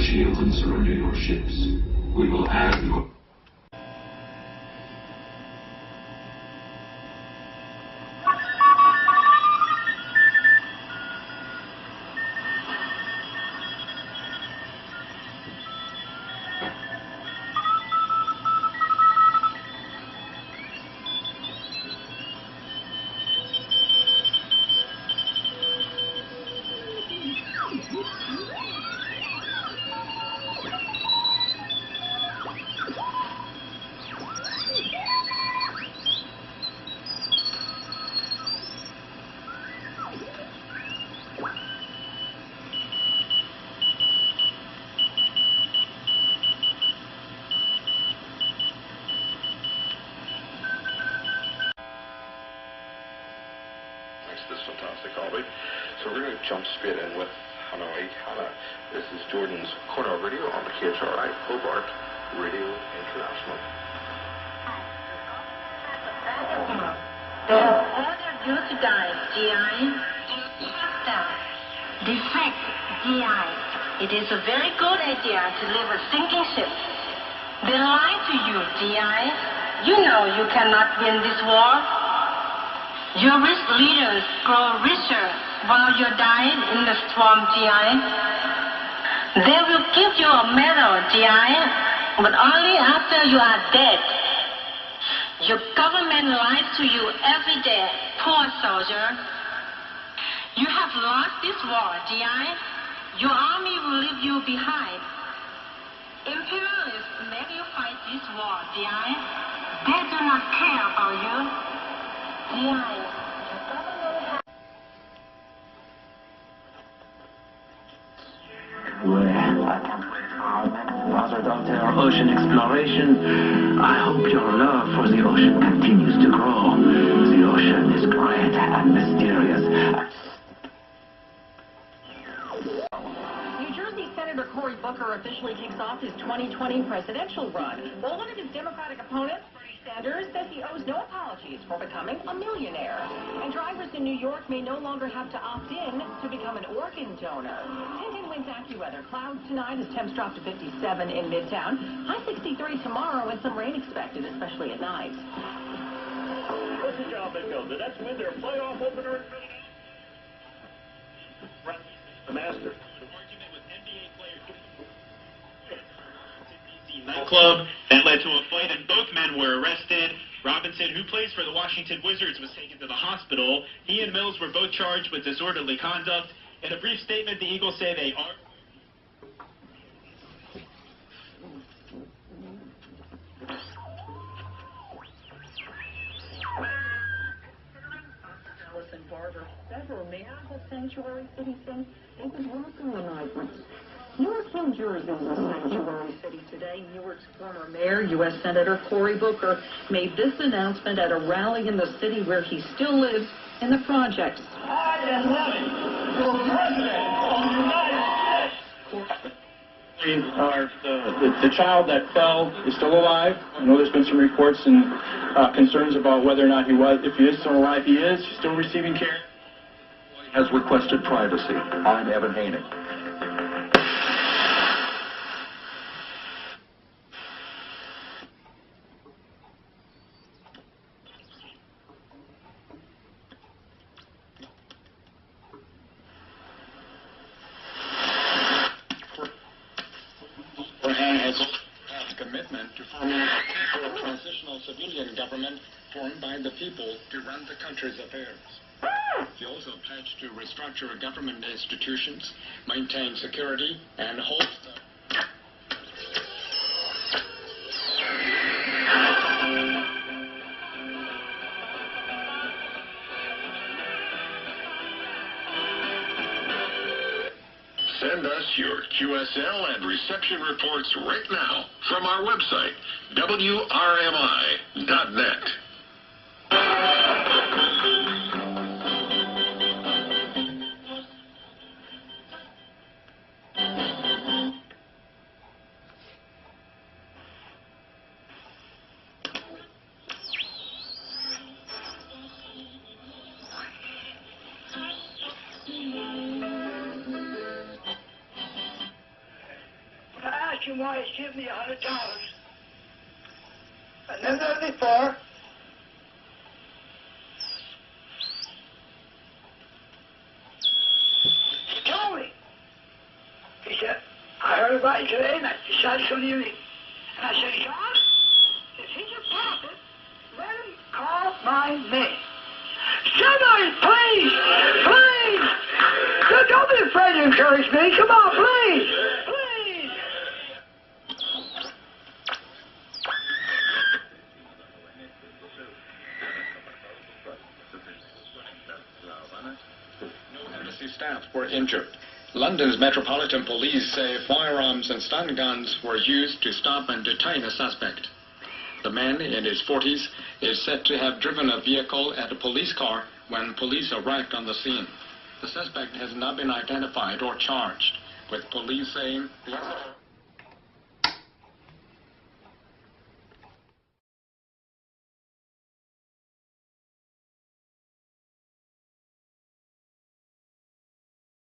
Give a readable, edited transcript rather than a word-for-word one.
shields and surrender your ships. We will have your... This fantastic hobby. So we're going to jump straight in with Hannah. This is Jordan's Corner Radio on the KHRI Hobart Radio International. They have ordered you to die, GI. Defect, GI. It is a very good idea to leave a sinking ship. They lie to you, GI. You know you cannot win this war. Your rich leaders grow richer while you're dying in the storm, GI. They will give you a medal, GI, but only after you are dead. Your government lies to you every day, poor soldier. You have lost this war, GI. Your army will leave you behind. Imperialists make you fight this war, GI. They do not care about you. Father Doctor, ocean exploration. I hope your love for the ocean continues to grow. The ocean is great and mysterious. New Jersey Senator Cory Booker officially kicks off his 2020 presidential run. Well, one of his Democratic opponents, Sanders, says he owes no apologies for becoming a millionaire. And drivers in New York may no longer have to opt in to become an organ donor. 10 winds AccuWeather. Clouds tonight as temps drop to 57 in Midtown. High 63 tomorrow and some rain expected, especially at night. What's the job they built? Did that win their playoff opener? The Masters. Argument with NBA player nightclub that led to a fight and both men were arrested. Robinson, who plays for the Washington Wizards, was taken to the hospital. He and Mills were both charged with disorderly conduct. In a brief statement, the Eagles say they are... Allison Barber, several mayors of Sanctuary City since it was welcome the migrants. Newark, New Jersey is a sanctuary city today. Newark's former mayor, U.S. Senator Cory Booker, made this announcement at a rally in the city where he still lives in the projects. I am running for president of the United States. The child that fell is still alive. I know there's been some reports and concerns about whether or not he was. If he is still alive, he is. He's still receiving care. Has requested privacy. I'm Evan Haney. Has commitment to forming a transitional civilian government formed by the people to run the country's affairs. He also pledged to restructure government institutions, maintain security, and hold the... Send us your QSL and reception reports right now from our website, WRMI.net. reason why he's giving me $100. And then there's before. He told me. He said, I heard about you today and I decided to come to you. And I said, John, if he's a prophet, let him call my name. Somebody, please, please. Don't be afraid to encourage me. Come on, please, please. No embassy staff were injured. London's Metropolitan Police say firearms and stun guns were used to stop and detain a suspect. The man in his 40s is said to have driven a vehicle at a police car when police arrived on the scene. The suspect has not been identified or charged, with police saying the